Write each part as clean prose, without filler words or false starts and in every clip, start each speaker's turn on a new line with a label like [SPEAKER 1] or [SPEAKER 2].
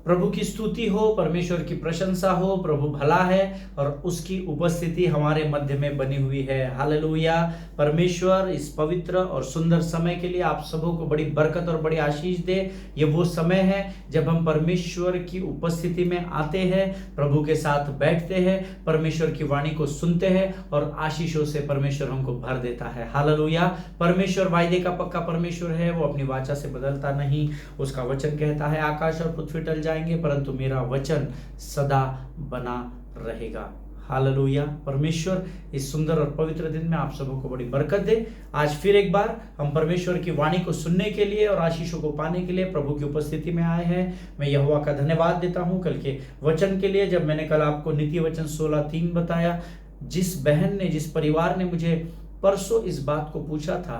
[SPEAKER 1] प्रभु की स्तुति हो, परमेश्वर की प्रशंसा हो। प्रभु भला है और उसकी उपस्थिति हमारे मध्य में बनी हुई है। हालेलुया। परमेश्वर इस पवित्र और सुंदर समय के लिए आप सबों को बड़ी बरकत और बड़ी आशीष दे। ये वो समय है जब हम परमेश्वर की उपस्थिति में आते हैं, प्रभु के साथ बैठते हैं, परमेश्वर की वाणी को सुनते हैं और आशीषों से परमेश्वर हमको भर देता है। हालेलुया। परमेश्वर वायदे का पक्का परमेश्वर है, वो अपनी वाचा से बदलता नहीं। उसका वचन कहता है आकाश और पृथ्वी टल जाएंगे परंतु मेरा वचन सदा बना रहेगा। हालेलुया। परमेश्वर इस सुंदर और पवित्र दिन में आप सबों को बड़ी बरकत दे। आज फिर एक बार हम परमेश्वर की वाणी को सुनने के लिए और आशीषों को पाने के लिए प्रभु की उपस्थिति में आए हैं। मैं यहोवा का धन्यवाद देता हूं कल के वचन के लिए। जब मैंने कल आपको नीति वचन 16:3 बताया, जिस बहन ने, जिस परिवार ने मुझे परसों इस बात को पूछा था,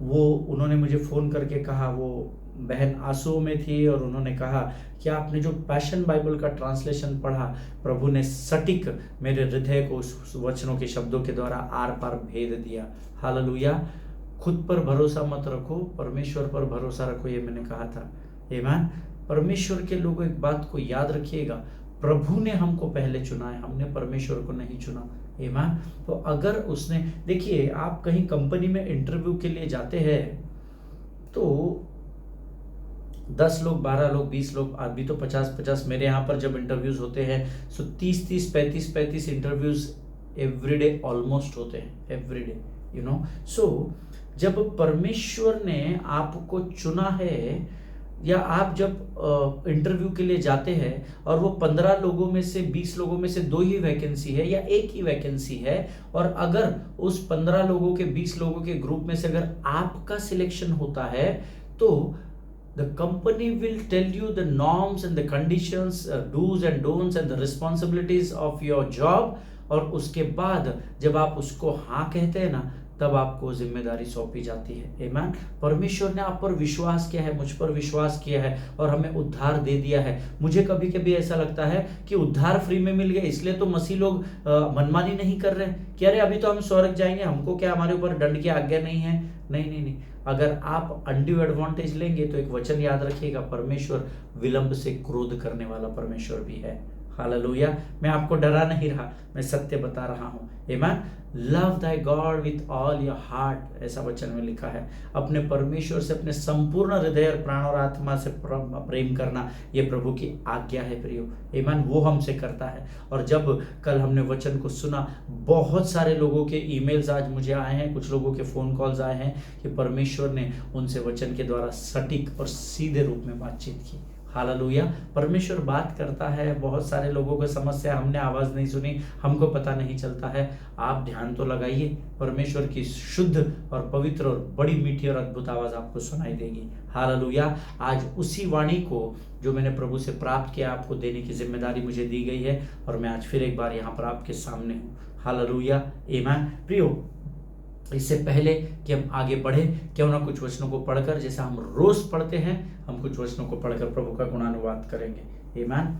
[SPEAKER 1] वो उन्होंने मुझे फ़ोन करके कहा, वो बहन आंसुओं में थी और उन्होंने कहा कि आपने जो पैशन बाइबल का ट्रांसलेशन पढ़ा, प्रभु ने सटीक मेरे हृदय को उस वचनों के शब्दों के द्वारा आर पार भेद दिया। हालेलुया। खुद पर भरोसा मत रखो, परमेश्वर पर भरोसा रखो, ये मैंने कहा था। आमीन। परमेश्वर के लोगों एक बात को याद रखिएगा, प्रभु ने हमको पहले चुना है, हमने परमेश्वर को नहीं चुना। आमीन। तो अगर उसने, देखिए आप कहीं कंपनी में इंटरव्यू के लिए जाते हैं तो 10 लोग, 12 लोग, 20 लोग, अभी तो 50-50, मेरे यहाँ पर जब इंटरव्यूज होते हैं सो 30-30, 35-35 इंटरव्यूज एवरीडे ऑलमोस्ट होते हैं, एवरीडे, यू नो। सो जब परमेश्वर ने आपको चुना है, या आप जब इंटरव्यू के लिए जाते हैं और वो 15 लोगों में से 20 लोगों में से 2 ही वैकेंसी है या 1 ही वैकेंसी है, और अगर उस 15 लोगों के 20 लोगों के ग्रुप में से अगर आपका सिलेक्शन होता है तो the company will tell you the norms and the conditions, do's and don'ts and the responsibilities of your job, और उसके बाद जब आप उसको हाँ कहते हैं ना, तब आपको जिम्मेदारी सौंपी जाती है। आमीन। परमेश्वर ने आप पर विश्वास किया है, मुझ पर विश्वास किया है और हमें उद्धार दे दिया है। मुझे कभी कभी ऐसा लगता है कि उद्धार फ्री में मिल गया, इसलिए तो मसीह लोग मनमानी नहीं कर रहे कि अरे अभी तो हम स्वर्ग जाएंगे, हमको क्या, हमारे ऊपर दंड की आज्ञा नहीं है। नहीं नहीं नहीं, अगर आप अनड्यू एडवांटेज लेंगे तो एक वचन याद रखिएगा, परमेश्वर विलंब से क्रोध करने वाला परमेश्वर भी है। हालेलुया। मैं आपको डरा नहीं रहा, मैं सत्य बता रहा हूं। आमीन। Love Dai God with all your heart, ऐसा वचन में लिखा है। अपने परमेश्वर से अपने संपूर्ण हृदय और प्राण और आत्मा से प्रेम करना, ये प्रभु की आज्ञा है प्रियो। आमीन। वो हमसे करता है। और जब कल हमने वचन को सुना, बहुत सारे लोगों के ईमेल्स आज मुझे आए हैं, कुछ लोगों के फोन कॉल्स आए हैं कि परमेश्वर ने उनसे वचन के द्वारा सटीक और सीधे रूप में बातचीत की। हालेलुया। परमेश्वर बात करता है। बहुत सारे लोगों को समस्या, हमने आवाज़ नहीं सुनी, हमको पता नहीं चलता है। आप ध्यान तो लगाइए, परमेश्वर की शुद्ध और पवित्र और बड़ी मीठी और अद्भुत आवाज़ आपको सुनाई देगी। हालेलुया। आज उसी वाणी को जो मैंने प्रभु से प्राप्त किया, आपको देने की जिम्मेदारी मुझे दी गई है और मैं आज फिर एक बार यहाँ पर आपके सामने हूँ। हालेलुया। आमीन। प्रियो, इससे पहले कि हम आगे बढ़े, क्यों ना कुछ वचनों को पढ़कर, जैसा हम रोज पढ़ते हैं, हम कुछ वचनों को पढ़कर प्रभु का गुणानुवाद करेंगे। आमीन।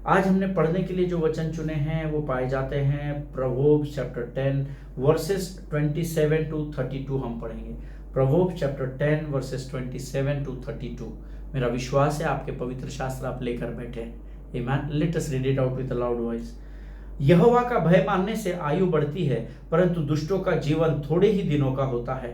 [SPEAKER 1] आज हमने पढ़ने के लिए जो वचन चुने हैं वो पाए जाते हैं प्रोवर्ब्स चैप्टर 10 वर्सेस 27 to 32 हम पढ़ेंगे। Proverbs chapter 10 versus 27 to 32। मेरा विश्वास है आपके पवित्र शास्त्र आप लेकर बैठे हैं। आमीन। Let us read it out with a loud voice. यहोवा का भय मानने से आयु बढ़ती है परंतु दुष्टों का जीवन थोड़े ही दिनों का होता है।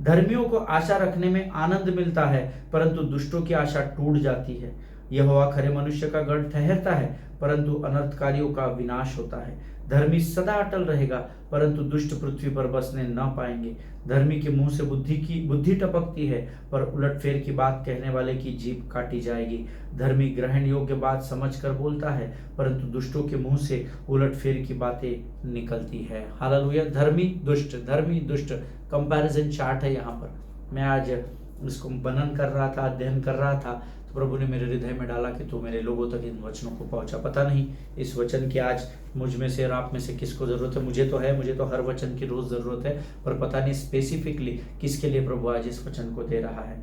[SPEAKER 1] धर्मियों को आशा रखने में आनंद मिलता है परंतु दुष्टों की आशा टूट जाती है। यहोवा खरे मनुष्य का गढ़ ठहरता है परंतु अनर्थकारियों का विनाश होता है। धर्मी सदा अटल रहेगा परंतु दुष्ट पृथ्वी पर बसने न पाएंगे। धर्मी के मुंह से बुद्धि टपकती है पर उलटफेर की बात कहने वाले की जीभ काटी जाएगी। धर्मी ग्रहण योग्य बात समझकर बोलता है परंतु दुष्टों के मुंह से उलटफेर की बातें निकलती है। हालेलुया। धर्मी दुष्ट कंपैरिजन चार्ट है यहाँ पर। मैं आज इसको मनन कर रहा था, अध्ययन कर रहा था, तो प्रभु ने मेरे हृदय में डाला कि तू मेरे लोगों तक इन वचनों को पहुंचा। पता नहीं इस वचन की आज मुझ में से और आप में से किसको जरूरत है। मुझे तो हर वचन की रोज जरूरत है, पर पता नहीं स्पेसिफिकली किसके लिए प्रभु आज इस वचन को दे रहा है।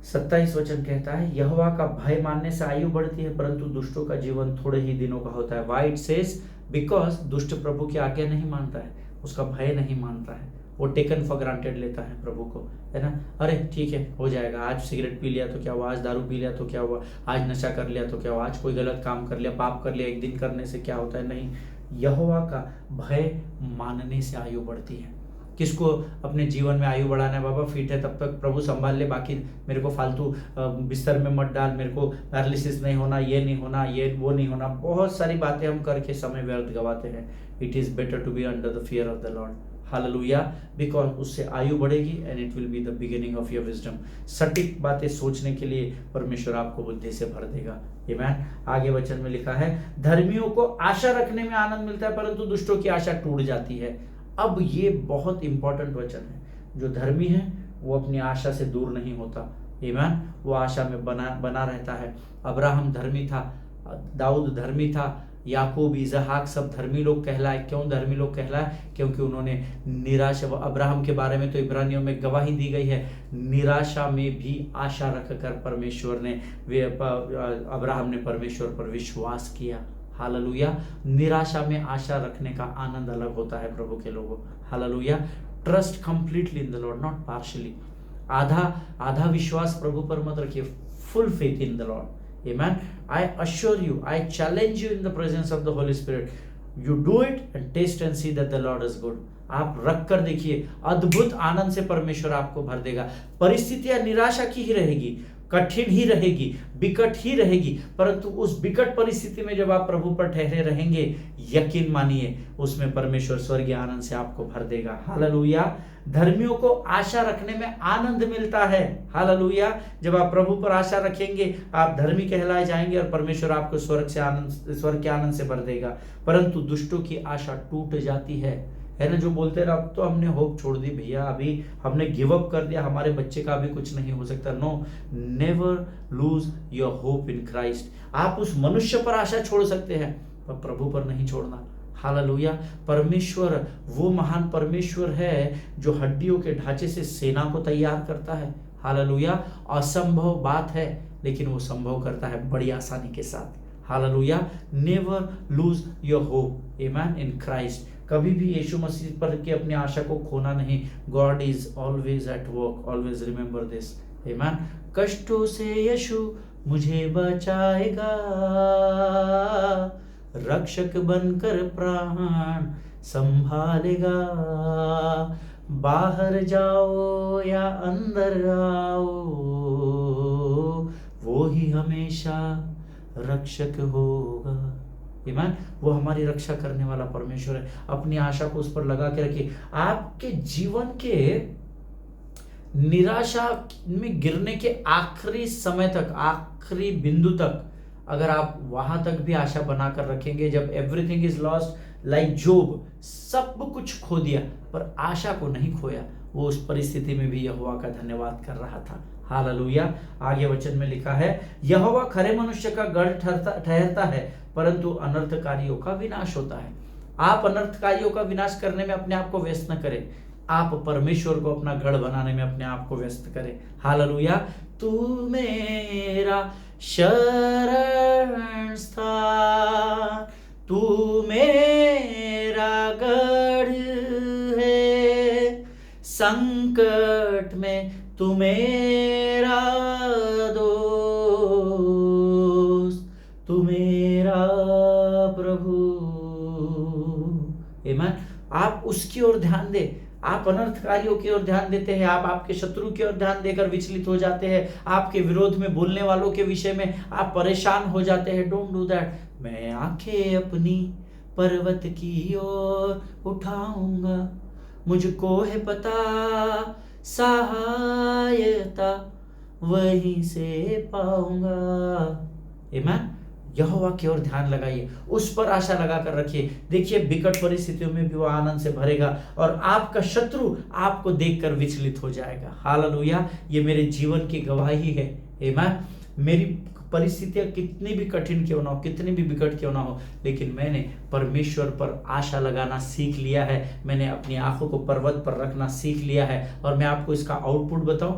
[SPEAKER 1] 27 वचन कहता है, यहोवा का भय मानने से आयु बढ़ती है परंतु दुष्टों का जीवन थोड़े ही दिनों का होता है। व्हाई इट सेज, बिकॉज दुष्ट प्रभु की आज्ञा नहीं मानता है, उसका भय नहीं मानता है। वो टेकन फॉर ग्रांटेड लेता है प्रभु को, है ना। अरे ठीक है, हो जाएगा, आज सिगरेट पी लिया तो क्या हुआ, आज दारू पी लिया तो क्या हुआ, आज नशा कर लिया तो क्या हुआ, आज कोई गलत काम कर लिया, पाप कर लिया, एक दिन करने से क्या होता है। नहीं, यहोवा का भय मानने से आयु बढ़ती है। किसको अपने जीवन में आयु बढ़ाना है? बाबा फिट है तब तक प्रभु संभाल ले, बाकी मेरे को फालतू बिस्तर में मत डाल, मेरे को पैरालिसिस नहीं होना, ये नहीं होना, ये वो नहीं होना। बहुत सारी बातें हम करके समय व्यर्थ गवाते हैं। It is better to be under the fear of the Lord, hallelujah, because उससे आयु बढ़ेगी and it will be the beginning of your wisdom. सटीक बातें सोचने के लिए परमेश्वर आपको बुद्धि से भर देगा। आमीन। आगे वचन में लिखा है, धर्मियों को आशा रखने में आनंद मिलता है परंतु दुष्टों की आशा टूट जाती है। अब ये बहुत इंपॉर्टेंट वचन है। जो धर्मी है वो अपनी आशा से दूर नहीं होता, आमीन, वो आशा में बना रहता है। अब्राहम धर्मी था, दाऊद धर्मी था, याकूब, इसहाक सब धर्मी लोग कहलाए। क्यों धर्मी लोग कहलाए? क्योंकि उन्होंने निराशा, अब्राहम के बारे में तो इब्रानियों में गवाही दी गई है, निराशा में भी आशा रखकर परमेश्वर ने, अब्राहम ने परमेश्वर पर विश्वास किया। हालेलुया। निराशा में आशा रखने का आनंद अलग होता है प्रभु के लोगों। Hallelujah. Trust completely in the Lord, not partially. आधा विश्वास प्रभु पर मत रखिए, full faith in the Lord. Amen. I assure you, I challenge you in the presence of the Holy Spirit. You do it and taste and see that the Lord is good. आप रख कर देखिए, अद्भुत आनंद से परमेश्वर आपको भर देगा। परिस्थितियां निराशा की ही रहेगी, कठिन ही रहेगी, बिकट ही रहेगी, परंतु उस बिकट परिस्थिति में जब आप प्रभु पर ठहरे रहेंगे, यकीन मानिए उसमें परमेश्वर स्वर्गीय आनंद से आपको भर देगा। हालेलुया। धर्मियों को आशा रखने में आनंद मिलता है। हालेलुया। जब आप प्रभु पर आशा रखेंगे आप धर्मी कहलाए जाएंगे और परमेश्वर आपको स्वर्ग के आनंद से भर देगा। परंतु दुष्टों की आशा टूट जाती है ना। जो बोलते रहे अब तो हमने होप छोड़ दी भैया, अभी हमने गिव अप कर दिया, हमारे बच्चे का अभी कुछ नहीं हो सकता। No, never lose your hope in Christ. आप उस मनुष्य पर आशा छोड़ सकते हैं पर प्रभु पर नहीं छोड़ना। हालेलुया। परमेश्वर वो महान परमेश्वर है जो हड्डियों के ढांचे से सेना को तैयार करता है। हालेलुया। असंभव बात है लेकिन वो संभव करता है बड़ी आसानी के साथ। Hallelujah. Never lose your hope, आमीन, इन क्राइस्ट। कभी भी यीशु मसीह पर की अपनी आशा को खोना नहीं। God is always at work, always remember this, आमीन। कष्टों से यीशु मुझे बचाएगा, रक्षक बनकर प्राण संभालेगा। बाहर जाओ या अंदर आओ, वो ही हमेशा रक्षक होगा। आमीन। वो हमारी रक्षा करने वाला परमेश्वर है। अपनी आशा को उस पर लगा के रखिए। आपके जीवन के निराशा में गिरने के आखिरी समय तक, आखिरी बिंदु तक, अगर आप वहां तक भी आशा बनाकर रखेंगे, जब एवरीथिंग इज लॉस्ट, लाइक जोब, सब कुछ खो दिया पर आशा को नहीं खोया, वो उस परिस्थिति में भी यहोवा का धन्यवाद कर रहा था। हालेलुया। आगे वचन में लिखा है, यहोवा खरे मनुष्य का गढ़ ठहरता है परंतु अनर्थकारियों का विनाश होता है। आप अनर्थकारियों का विनाश करने में अपने आप को व्यस्त न करें, आप परमेश्वर को अपना गढ़ बनाने में अपने आप को व्यस्त करें। हालेलुया। तू मेरा शरण स्थान, तू मेरा गढ़ है, संकट में तू मेरा दोस्त, तू मेरा प्रभु। आमीन। आप उसकी ओर ध्यान दे। आप अनर्थकारियों की ओर ध्यान देते हैं, आप आपके शत्रु की ओर ध्यान देकर विचलित हो जाते हैं, आपके विरोध में बोलने वालों के विषय में आप परेशान हो जाते हैं। Don't do that. मैं आंखें अपनी पर्वत की ओर उठाऊंगा, मुझको है पता सहायता वहीं से पाऊंगा। आमीन। यहोवा की ओर ध्यान लगाइए, उस पर आशा लगा कर रखिए। देखिए बिकट परिस्थितियों में भी वो आनंद से भरेगा और आपका शत्रु आपको देखकर विचलित हो जाएगा। हालेलुया। ये मेरे जीवन की गवाही है। आमीन। मेरी परिस्थितियां कितनी भी कठिन क्यों ना हो, कितनी भी बिकट क्यों ना हो, लेकिन मैंने परमेश्वर पर आशा लगाना सीख लिया है। मैंने अपनी आंखों को पर्वत पर रखना सीख लिया है। और मैं आपको इसका आउटपुट बताऊं,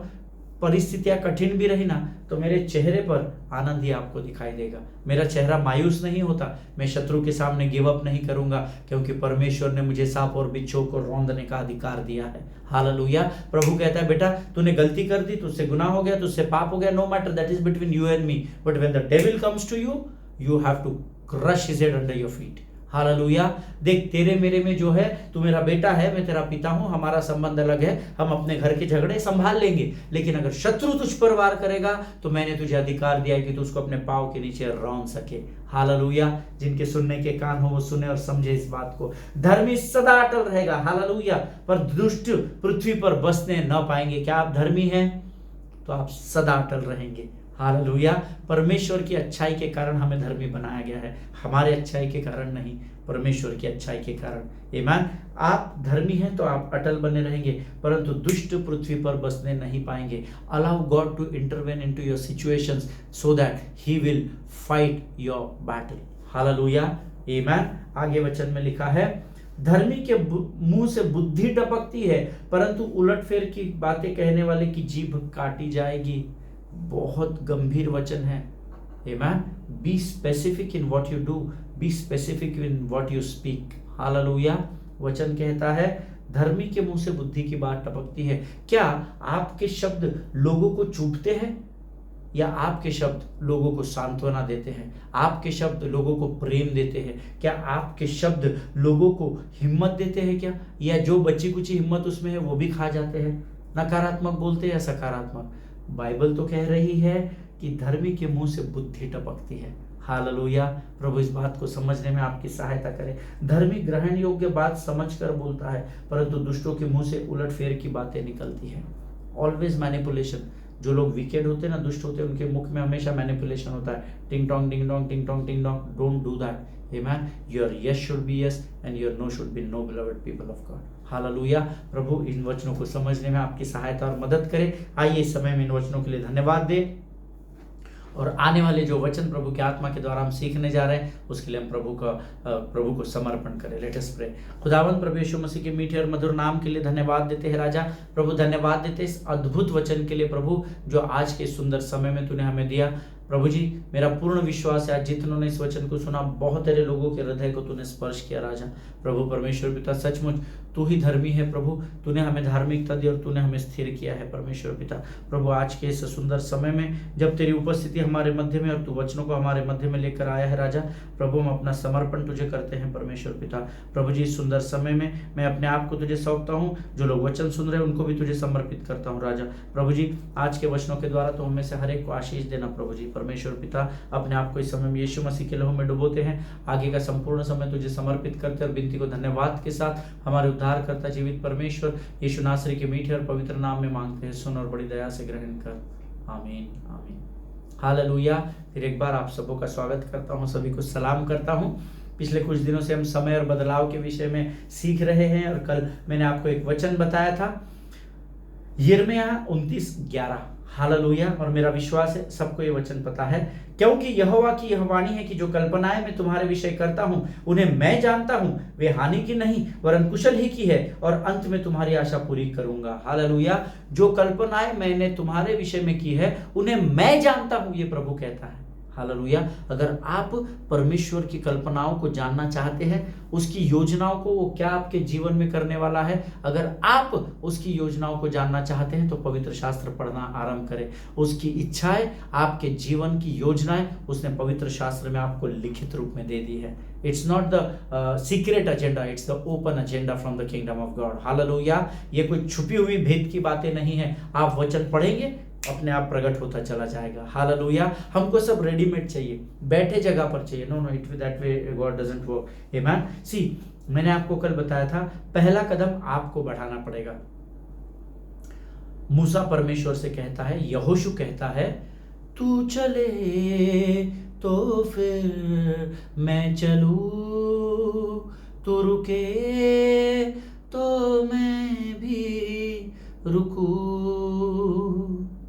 [SPEAKER 1] परिस्थितियां कठिन भी रही ना, तो मेरे चेहरे पर आनंद ही आपको दिखाई देगा। मेरा चेहरा मायूस नहीं होता, मैं शत्रु के सामने गिव अप नहीं करूंगा, क्योंकि परमेश्वर ने मुझे सांप और बिच्छू को रौंदने का अधिकार दिया है। हालेलुया। प्रभु कहता है, बेटा तूने गलती कर दी, तुझसे गुनाह हो गया, तुझसे पाप हो गया, no matter, that is between you and me, but when the devil comes to you, you have to crush his head under your feet. Hallelujah. देख, तेरे मेरे में जो है, तू मेरा बेटा है, मैं तेरा पिता हूं, हमारा संबंध अलग है, हम अपने घर के झगड़े संभाल लेंगे, लेकिन अगर शत्रु तुझ पर वार करेगा तो मैंने तुझे अधिकार दिया है कि तू उसको अपने पांव के नीचे रौंद सके। हालेलुया। जिनके सुनने के कान हो वो सुने और समझे इस बात को। धर्मी सदा अटल रहेगा। हालेलुया। पर दुष्ट पृथ्वी पर बसने न पाएंगे। क्या आप धर्मी हैं तो आप सदा अटल रहेंगे। हालेलुया। परमेश्वर की अच्छाई के कारण हमें धर्मी बनाया गया है, हमारे अच्छाई के कारण नहीं, परमेश्वर की अच्छाई के कारण। आमीन। आप धर्मी हैं तो आप अटल बने रहेंगे, परंतु दुष्ट पृथ्वी पर बसने नहीं पाएंगे। Allow God to intervene into your situations so that he will fight your battle. Hallelujah. आमीन। आगे वचन में लिखा है, धर्मी के मुंह से बुद्धि टपकती है, परंतु उलटफेर की बातें कहने वाले की जीभ काटी जाएगी। बहुत गंभीर वचन है। आमीन। Be specific in what you do, be specific in what you speak. Hallelujah. वचन कहता है, धर्मी के मुंह से बुद्धि की बात टपकती है। क्या आपके शब्द लोगों को चुभते हैं, या आपके शब्द लोगों को सांत्वना देते हैं? आपके शब्द लोगों को प्रेम देते हैं? क्या आपके शब्द लोगों को हिम्मत देते हैं क्या, या जो बची कुची हिम्मत उसमें है वो भी खा जाते हैं? नकारात्मक बोलते हैं या सकारात्मक? बाइबल तो कह रही है कि धर्मी के मुंह से बुद्धि टपकती है। हालेलुया। प्रभु इस बात को समझने में आपकी सहायता करे। धर्मी ग्रहण योग्य बात समझकर बोलता है, परंतु दुष्टों के मुंह से उलटफेर की बातें निकलती हैं। Always manipulation. जो लोग विकेड होते हैं ना, दुष्ट होते हैं, उनके मुख में हमेशा मैनिपुलेशन होता है। टिंग टोंग टिंग टोंग टिंग टोंग टिंग टोंग। Don't do that. Amen. Your yes should be yes and your no should be no, beloved people of God. हालेलुया। प्रभु इन वचनों को समझने में आपकी सहायता और मदद करे। आइए इस समय में इन वचनों के लिए धन्यवाद दे, और आने वाले जो वचन प्रभु के आत्मा के द्वारा हम सीखने जा रहे हैं उसके लिए हम प्रभु को समर्पण करें। Let us pray. खुदावंद प्रभु यीशु मसीह के मीठे और मधुर नाम के लिए धन्यवाद देते हैं राजा। प्रभु धन्यवाद देते इस अद्भुत वचन के लिए प्रभु, जो आज के सुंदर समय में तूने हमें दिया। प्रभु जी, मेरा पूर्ण विश्वास है आज जितनों ने इस वचन को सुना, बहुत सारे लोगों के हृदय को तूने स्पर्श किया राजा। प्रभु परमेश्वर पिता, सचमुच तू ही धर्मी है प्रभु, तूने हमें धार्मिकता दी और तूने हमें स्थिर किया है परमेश्वर पिता। प्रभु आज के इस सुंदर समय में जब तेरी उपस्थिति हमारे मध्य में और तू वचनों को हमारे मध्य में लेकर आया है राजा, प्रभु हम अपना समर्पण तुझे करते हैं परमेश्वर पिता। प्रभु जी, इस सुंदर समय में मैं अपने आप को तुझे सौंपता हूँ, जो लोग वचन सुन रहे हैं उनको भी तुझे समर्पित करता हूँ राजा। प्रभु जी, आज के वचनों के द्वारा तो हमें से हर एक को आशीष देना प्रभु जी। परमेश्वर पिता, अपने आप को इस समय में यीशु मसीह के लहू में डुबोते हैं, आगे का संपूर्ण समय तुझे समर्पित करते और विनती को धन्यवाद के साथ हमारे उद्धार करता जीवित परमेश्वर यीशु नासरी के मीठे और पवित्र नाम में मांगते हैं, सुन और बड़ी दया से ग्रहण कर। आमीन आमीन। हालेलुया। फिर एक बार आप सबों का स्वागत करता हूँ, सभी को सलाम करता हूँ। पिछले कुछ दिनों से हम समय और बदलाव के विषय में सीख रहे हैं, और कल मैंने आपको एक वचन बताया था, यिर्मयाह 29:11। हालेलुया। और मेरा विश्वास है सबको ये वचन पता है, क्योंकि यहोवा की यह वाणी है कि जो कल्पनाएं मैं तुम्हारे विषय करता हूं उन्हें मैं जानता हूं, वे हानि की नहीं वरन कुशल ही की है, और अंत में तुम्हारी आशा पूरी करूंगा। हालेलुया। जो कल्पनाएं मैंने तुम्हारे विषय में की है उन्हें मैं जानता हूं, ये प्रभु कहता है। हालेलुया। अगर आप परमेश्वर की कल्पनाओं को जानना चाहते हैं, उसकी योजनाओं को, वो क्या आपके जीवन में करने वाला है, अगर आप उसकी योजनाओं को जानना चाहते हैं तो पवित्र शास्त्र पढ़ना आरंभ करें। उसकी इच्छाएं, आपके जीवन की योजनाएं उसने पवित्र शास्त्र में आपको लिखित रूप में दे दी है। It's not the secret agenda, it's the open agenda from the kingdom of God. Hallelujah. ये कोई छुपी हुई भेद की बातें नहीं है। आप वचन पढ़ेंगे, अपने आप प्रकट होता चला जाएगा। हालेलुया। हमको सब रेडीमेड चाहिए, बैठे जगह पर चाहिए। No no, it that way God doesn't work. Amen. See, मैंने आपको कल बताया था, पहला कदम आपको बढ़ाना पड़ेगा। मूसा परमेश्वर से कहता है, यहोशू कहता है, तू चले तो फिर मैं चलूं, तू रुके तो मैं भी रुकूं।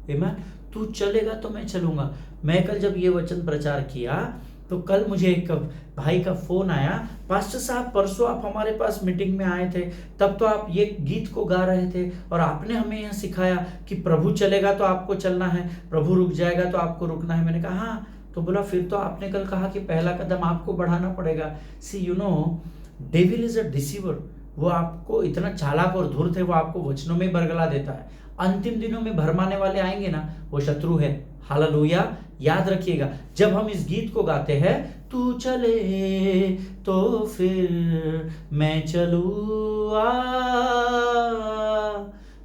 [SPEAKER 1] आमीन। तू चलेगा तो मैं चलूंगा। मैं कल जब ये वचन प्रचार किया तो कल मुझे एक भाई का फोन आया, पास्टर साहब परसों आप हमारे पास मीटिंग में आए थे, तब तो आप ये गीत को गा रहे थे और आपने हमें यह सिखाया कि प्रभु चलेगा तो आपको चलना है, प्रभु रुक जाएगा तो आपको रुकना है। मैंने कहा हाँ। तो बोला फिर तो आपने कल कहा कि पहला कदम आपको बढ़ाना पड़ेगा। See you know, devil is a deceiver. वो आपको इतना चालाक और धूर्त है, वो आपको वचनों में बरगला देता है। अंतिम दिनों में भरमाने वाले आएंगे ना, वो शत्रु है। हालेलुया। याद रखिएगा, जब हम इस गीत को गाते हैं, तू चले तो फिर मैं चलूँ,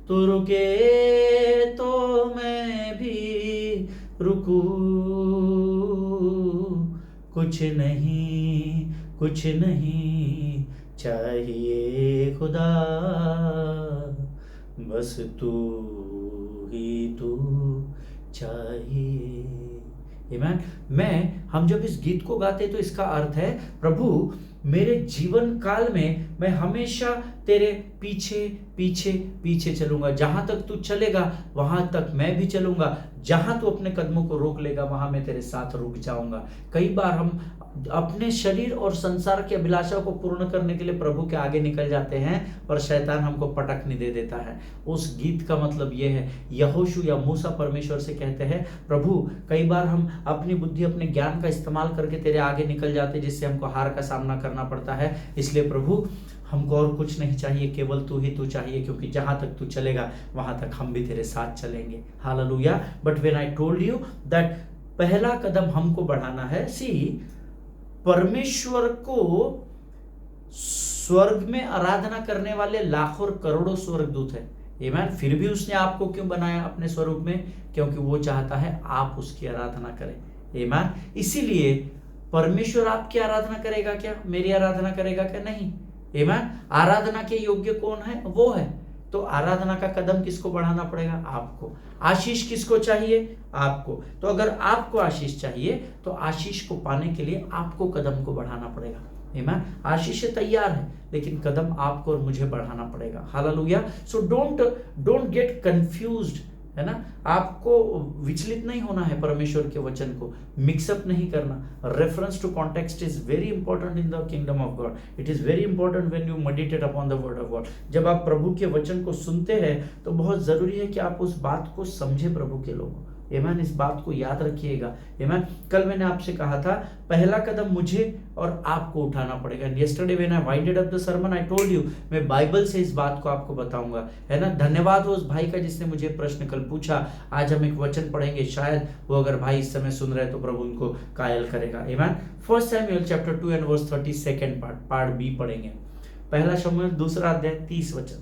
[SPEAKER 1] तू रुके तो मैं भी रुकूं, कुछ नहीं चाहिए खुदा, बस तू ही तू चाहिए। हम जब इस गीत को गाते तो इसका अर्थ है, प्रभु मेरे जीवन काल में मैं हमेशा तेरे पीछे पीछे पीछे चलूंगा। जहां तक तू चलेगा वहां तक मैं भी चलूंगा, जहां तू अपने कदमों को रोक लेगा वहां मैं तेरे साथ रुक जाऊंगा। कई बार हम अपने शरीर और संसार की अभिलाषा को पूर्ण करने के लिए प्रभु के आगे निकल जाते हैं और शैतान हमको पटकने दे देता है। उस गीत का मतलब यह है, यहोशू या मूसा परमेश्वर से कहते हैं, प्रभु कई बार हम अपनी बुद्धि अपने ज्ञान का इस्तेमाल करके तेरे आगे निकल जाते, जिससे हमको हार का सामना करना पड़ता है। इसलिए प्रभु हमको और कुछ नहीं चाहिए, केवल तू ही तू चाहिए, क्योंकि जहां तक तू चलेगा वहां तक हम भी तेरे साथ चलेंगे। Hallelujah. But when I told you that पहला कदम हमको बढ़ाना है, सी परमेश्वर को स्वर्ग में आराधना करने वाले लाखों और करोड़ों स्वर्गदूत है। आमीन। फिर भी उसने आपको क्यों बनाया अपने स्वरूप में? क्योंकि वो चाहता है आप उसकी आराधना करें। आमीन। इसीलिए परमेश्वर आपकी आराधना करेगा क्या? मेरी आराधना करेगा क्या? नहीं। आमीन। आराधना के योग्य कौन है? वो है। तो आराधना का कदम किसको बढ़ाना पड़ेगा? आपको। आशीष किसको चाहिए? आपको। तो अगर आपको आशीष चाहिए तो आशीष को पाने के लिए आपको कदम को बढ़ाना पड़ेगा। आमीन। आशीष तैयार है, लेकिन कदम आपको और मुझे बढ़ाना पड़ेगा। Hallelujah. So don't get confused, है ना। आपको विचलित नहीं होना है, परमेश्वर के वचन को मिक्सअप नहीं करना। Reference to context is very important in the kingdom of God. It is very important when you meditate upon the word of God. जब आप प्रभु के वचन को सुनते हैं तो बहुत जरूरी है कि आप उस बात को समझे प्रभु के लोगों। आमीन। इस बात को याद रखिएगा। आमीन। कल मैंने आपसे कहा था पहला कदम मुझे और आपको उठाना पड़ेगा। Yesterday when I winded up the sermon I told you, मैं बाइबल से इस बात को आपको बताऊंगा, है ना। धन्यवाद हो उस भाई का जिसने मुझे प्रश्न कल पूछा। आज हम एक वचन पढ़ेंगे, शायद वो अगर भाई इस समय सुन रहे हैं तो प्रभु उनको कायल करेगा। Amen. 1 Samuel chapter 2 and verse 30 second part B पढ़ेंगे। पहला शमूएल 2 अध्याय 30 वचन।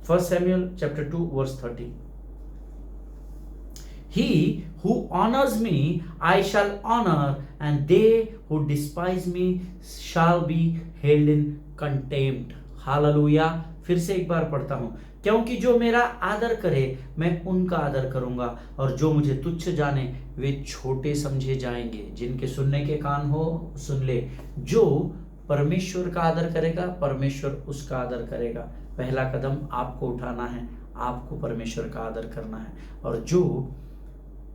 [SPEAKER 1] 1 Samuel chapter 2 verse 30। He who honors me I shall honor, and they who despise me shall be held in contempt. Hallelujah. फिर से एक बार पढ़ता हूं। क्योंकि जो मेरा आदर करे मैं उनका आदर करूंगा, और जो मुझे तुच्छ जाने वे छोटे समझे जाएंगे। जिनके सुनने के कान हो सुन ले। जो परमेश्वर का आदर करेगा परमेश्वर उसका आदर करेगा। पहला कदम आपको उठाना है, आपको परमेश्वर का आदर करना है। और जो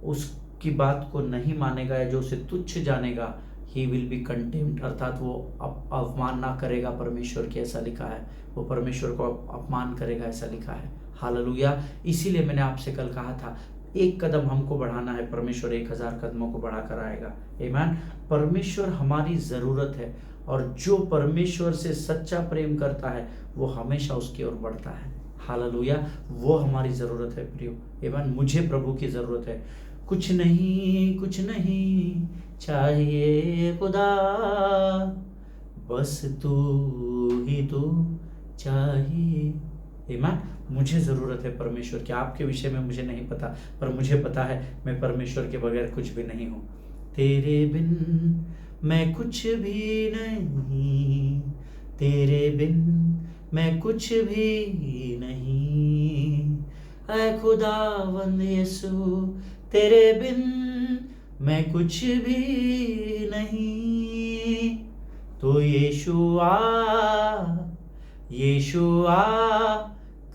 [SPEAKER 1] उसकी बात को नहीं मानेगा या जो उसे तुच्छ जानेगा, ही विल बी कंटेम्प्ट, अर्थात वो अपमान ना करेगा परमेश्वर की, ऐसा लिखा है। वो परमेश्वर को अपमान करेगा, ऐसा लिखा है। हालेलुया। इसीलिए मैंने आपसे कल कहा था एक कदम हमको बढ़ाना है, परमेश्वर 1000 कदमों को बढ़ाकर आएगा। आमीन। परमेश्वर हमारी जरूरत है, और जो परमेश्वर से सच्चा प्रेम करता है वो हमेशा उसकी ओर बढ़ता है। हालेलुया। वो हमारी जरूरत है प्रियो। आमीन। मुझे प्रभु की जरूरत है। कुछ नहीं चाहिए खुदा, बस तू ही तू चाहिए। आमीन। मुझे जरूरत है परमेश्वर की। आपके विषय में मुझे नहीं पता, पर मुझे पता है मैं परमेश्वर के बगैर कुछ भी नहीं हूं। तेरे बिन मैं कुछ भी नहीं, तेरे बिन मैं कुछ भी नहीं। ऐ खुदावंद यीशु तेरे बिन मैं कुछ भी नहीं। तो यीशुआ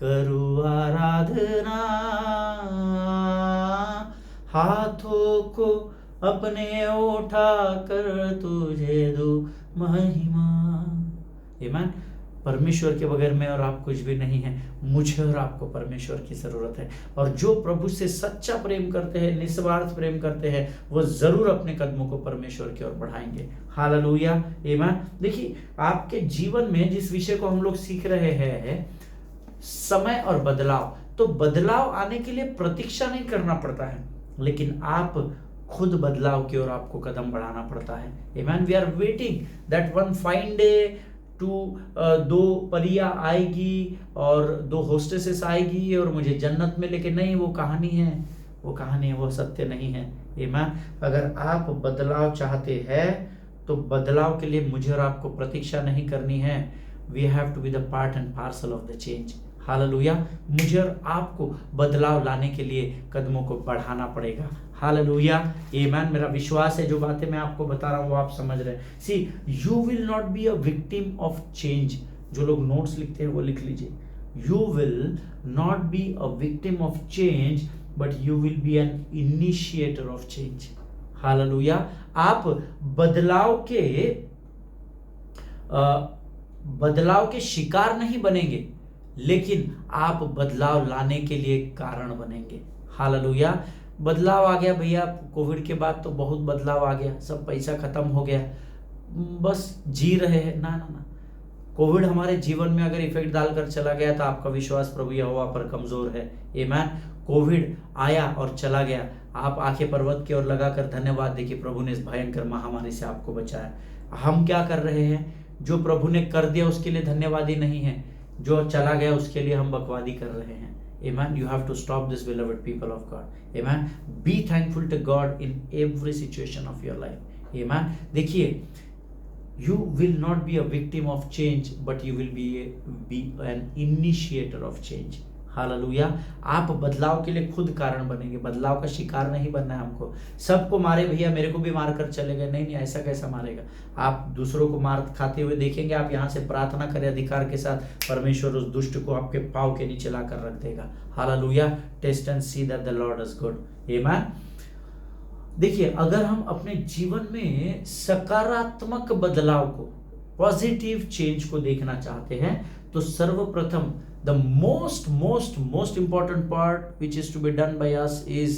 [SPEAKER 1] करूँ आराधना, हाथों को अपने उठा कर तुझे दो महिमा। आमीन। परमेश्वर के बगैर मैं और आप कुछ भी नहीं है। मुझे और आपको परमेश्वर की जरूरत है, और जो प्रभु से सच्चा प्रेम करते हैं, निस्वार्थ प्रेम करते हैं, वो जरूर अपने कदमों को परमेश्वर की ओर बढ़ाएंगे। हालेलुया, आमीन। देखिए, आपके जीवन में जिस विषय को हम लोग सीख रहे हैं, समय और बदलाव, तो बदलाव आने के लिए प्रतीक्षा नहीं करना पड़ता है, लेकिन आप खुद बदलाव की ओर आपको कदम बढ़ाना पड़ता है। Amen. We are waiting that one fine day to दो परियां आएगी और दो होस्टेसेस आएगी और मुझे जन्नत में लेके, नहीं, वो कहानी है, वो कहानी है, वो सत्य नहीं है। आमीन। अगर आप बदलाव चाहते हैं तो बदलाव के लिए मुझे और आपको प्रतीक्षा नहीं करनी है। We have to be the part and parcel of the change. Hallelujah. मुझे और आपको बदलाव लाने के लिए कदमों को बढ़ाना पड़ेगा। हालेलुया, आमीन। मेरा विश्वास है जो बातें मैं आपको बता रहा हूं वो आप समझ रहे हैं। See, you will not be a victim of change. जो लोग नोट्स लिखते हैं वो लिख लीजिए। You will not be a victim of change, but you will be an initiator of change. हालेलुया। आप बदलाव के शिकार नहीं बनेंगे, लेकिन आप बदलाव लाने के लिए कारण बनेंगे। हालेलुया। बदलाव आ गया भैया, कोविड के बाद तो बहुत बदलाव आ गया, सब पैसा खत्म हो गया, बस जी रहे हैं। ना ना ना, कोविड हमारे जीवन में अगर इफेक्ट डालकर चला गया तो आपका विश्वास प्रभु यहोवा पर कमजोर है। आमीन। कोविड आया और चला गया, आप आंखें पर्वत की ओर लगाकर धन्यवाद देखिए, प्रभु ने इस भयंकर महामारी से आपको बचाया। हम क्या कर रहे हैं? जो प्रभु ने कर दिया उसके लिए धन्यवादी नहीं है, जो चला गया उसके लिए हम बकवादी कर रहे हैं। Amen. You have to stop this, beloved people of God. Amen. Be thankful to God in every situation of your life. Amen. देखिए, you will not be a victim of change, but you will be an initiator of change. Hallelujah. आप बदलाव के लिए खुद कारण बनेंगे, बदलाव का शिकार नहीं बनना है हमको। सबको मारे भैया, मेरे को भी मार कर चले गए, नहीं नहीं, ऐसा कैसा मारेगा? आप दूसरों को मार खाते हुए देखेंगे, आप यहाँ से प्रार्थना करें अधिकार के साथ, परमेश्वर उस दुष्ट को आपके पांव के नीचे लाकर रख देगा। Hallelujah. Taste and see that the Lord is good. Amen. देखिए, अगर हम अपने जीवन में सकारात्मक बदलाव को, पॉजिटिव चेंज को देखना चाहते हैं, तो सर्वप्रथम the most important part which is to be done by us is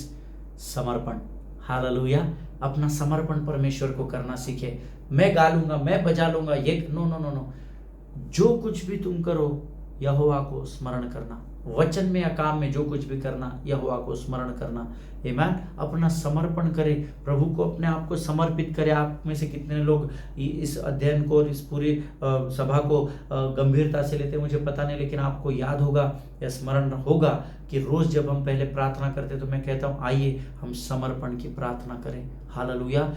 [SPEAKER 1] समर्पण। हालेलुया। अपना समर्पण परमेश्वर को करना सीखे। मैं गा लूंगा, मैं बजा लूंगा, ये नो नो नो नो। जो कुछ भी तुम करो, यहोवा को स्मरण करना। वचन में या काम में जो कुछ भी करना, यहोवा को स्मरण करना। आमीन। अपना समर्पण करें, प्रभु को अपने आप को समर्पित करें। आप में से कितने लोग इस अध्ययन को और इस पूरी सभा को गंभीरता से लेते हैं मुझे पता नहीं, लेकिन आपको याद होगा या स्मरण होगा कि रोज जब हम पहले प्रार्थना करते तो मैं कहता हूं, आइए हम समर्पण की प्रार्थना करें। Hallelujah.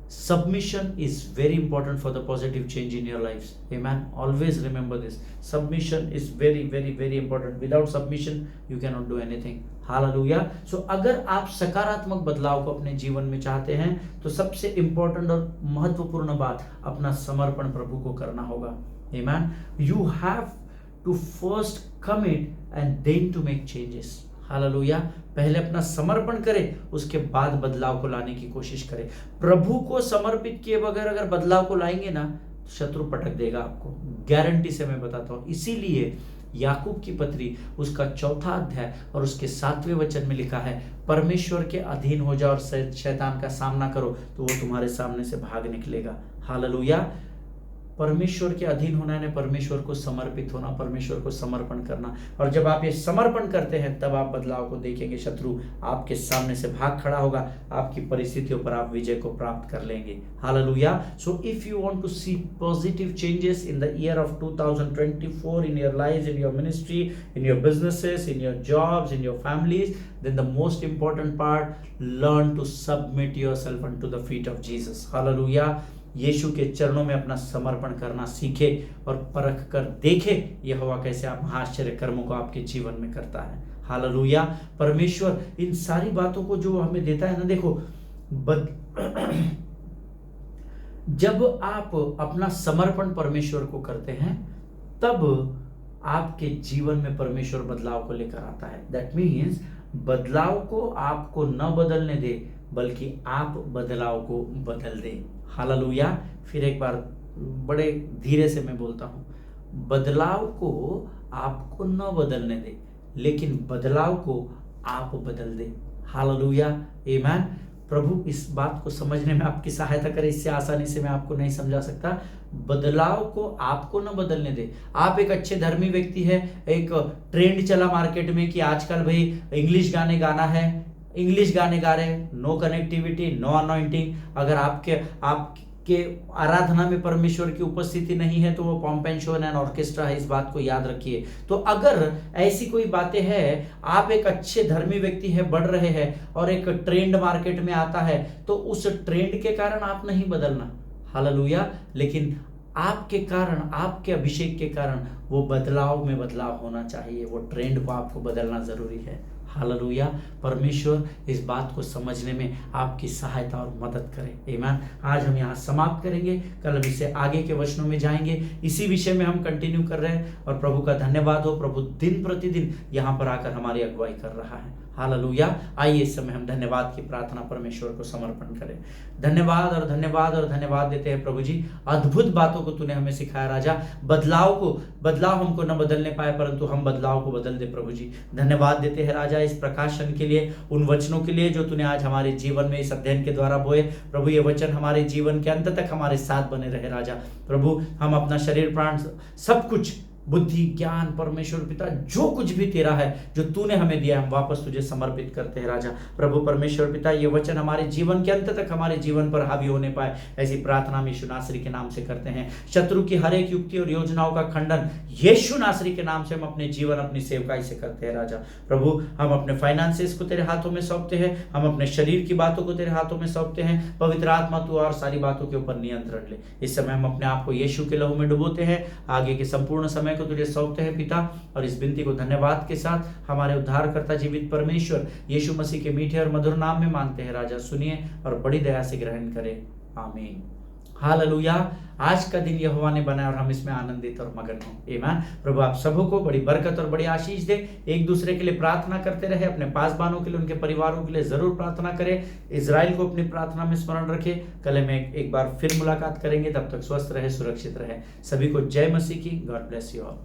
[SPEAKER 1] Submission is very important for the positive change in your lives. Amen. Always remember this. Submission is very, very, very important. Without submission, you cannot do anything. Hallelujah. So, अगर आप सकारात्मक बदलाव को अपने जीवन में चाहते हैं, तो सबसे important और महत्वपूर्ण बात, अपना समर्पण प्रभु को करना होगा। Amen. You have to first commit and then to make changes. Hallelujah. पहले अपना समर्पण करें, उसके बाद बदलाव को लाने की कोशिश करें। प्रभु को समर्पित किए बगैर अगर बदलाव को लाएंगे ना, शत्रु पटक देगा आपको, गारंटी से मैं बताता हूं। इसीलिए याकूब की पत्री उसका 4 अध्याय और उसके 7वें वचन में लिखा है, परमेश्वर के अधीन हो जाओ और शैतान का सामना करो तो वो तुम्हारे सामने से भाग निकलेगा। हालेलुया। परमेश्वर के अधीन होना है, परमेश्वर को समर्पित होना, परमेश्वर को समर्पण करना। और जब आप ये समर्पण करते हैं तब आप बदलाव को देखेंगे, शत्रु आपके सामने से भाग खड़ा होगा, आपकी परिस्थितियों पर आप विजय को प्राप्त कर लेंगे। Hallelujah. So if you want to see positive changes in the year of 2024 in your lives, in your ministry, in your businesses, in your jobs, in your families, then the most important part, learn to submit yourself unto the feet of Jesus. Hallelujah. यीशु के चरणों में अपना समर्पण करना सीखे और परख कर देखे यहोवा कैसे आप महाआश्चर्य कर्मों को आपके जीवन में करता है। हालेलुया। परमेश्वर इन सारी बातों को जो हमें देता है ना, देखो जब आप अपना समर्पण परमेश्वर को करते हैं तब आपके जीवन में परमेश्वर बदलाव को लेकर आता है। दैट मीन्स बदलाव को आपको न बदलने दे, बल्कि आप बदलाव को बदल दें। हालेलुया। फिर एक बार बड़े धीरे से मैं बोलता हूँ, बदलाव को आपको न बदलने दे, लेकिन बदलाव को आप बदल दें। हालेलुया, आमीन। प्रभु इस बात को समझने में आपकी सहायता करे, इससे आसानी से मैं आपको नहीं समझा सकता। बदलाव को आपको न बदलने दे। आप एक अच्छे धर्मी व्यक्ति है, एक ट्रेंड चला मार्केट में कि आजकल भाई इंग्लिश गाने गाना है, इंग्लिश गाने गा रहे हैं, नो कनेक्टिविटी, नो अनॉइंटिंग। अगर आपके आराधना में परमेश्वर की उपस्थिति नहीं है तो वो pomp and show and orchestra है, इस बात को याद रखिए। तो अगर ऐसी कोई बातें हैं, आप एक अच्छे धर्मी व्यक्ति है, बढ़ रहे हैं और एक ट्रेंड मार्केट में आता है, तो उस ट्रेंड के कारण आप नहीं बदलना। हालेलुया। लेकिन आपके कारण, आपके अभिषेक के कारण वो बदलाव में बदलाव होना चाहिए, वो ट्रेंड को आपको बदलना जरूरी है। हालेलुया। परमेश्वर इस बात को समझने में आपकी सहायता और मदद करे। आमीन। आज हम यहाँ समाप्त करेंगे, कल हम इससे आगे के वचनों में जाएंगे। इसी विषय में हम कंटिन्यू कर रहे हैं और प्रभु का धन्यवाद हो, प्रभु दिन प्रतिदिन यहाँ पर आकर हमारी अगुवाई कर रहा है। हालेलुया। आइए इस समय हम धन्यवाद की प्रार्थना परमेश्वर को समर्पण करें। धन्यवाद और धन्यवाद और धन्यवाद देते हैं प्रभु जी, अद्भुत बातों को तूने हमें सिखाया राजा। बदलाव हमको न बदलने पाए, परंतु हम बदलाव को बदल दे प्रभु जी। धन्यवाद देते हैं राजा इस प्रकाशन के लिए, उन वचनों के लिए जो तूने आज हमारे जीवन में इस अध्ययन के द्वारा बोए। प्रभु ये वचन हमारे जीवन के अंत तक हमारे साथ बने रहे राजा। प्रभु हम अपना शरीर प्राण सब कुछ, बुद्धि ज्ञान परमेश्वर पिता जो कुछ भी तेरा है, जो तूने हमें दिया, हम वापस तुझे समर्पित करते हैं राजा। प्रभु परमेश्वर पिता ये वचन हमारे जीवन के अंत तक हमारे जीवन पर हावी होने पाए, ऐसी प्रार्थना हम यीशु नासरी के नाम से करते हैं। शत्रु की हर एक युक्ति और योजनाओं का खंडन यीशु नासरी के नाम से हम अपने जीवन, अपनी सेवकाई से करते हैं राजा। प्रभु हम अपने फाइनेंसेस को तेरे हाथों में सौंपते हैं, हम अपने शरीर की बातों को तेरे हाथों में सौंपते हैं। पवित्र आत्मा तू और सारी बातों के ऊपर नियंत्रण ले। इस समय हम अपने आप को यीशु के लहू में डुबोते हैं, आगे के संपूर्ण समय को तुझे सौंपते हैं पिता। और इस विनती को धन्यवाद के साथ हमारे उद्धारकर्ता जीवित परमेश्वर यीशु मसीह के मीठे और मधुर नाम में मांगते हैं राजा। सुनिए और बड़ी दया से ग्रहण करें। आमीन। हालेलुया। आज का दिन यहोवा ने बनाया और हम इसमें आनंदित और मगन हों। आमीन। प्रभु आप सबों को बड़ी बरकत और बड़ी आशीष दे। एक दूसरे के लिए प्रार्थना करते रहे, अपने पासबानों के लिए, उनके परिवारों के लिए जरूर प्रार्थना करें। इजराइल को अपनी प्रार्थना में स्मरण रखें। कल में एक बार फिर मुलाकात करेंगे, तब तक स्वस्थ रहे, सुरक्षित रहे। सभी को जय मसीह की। God bless you all.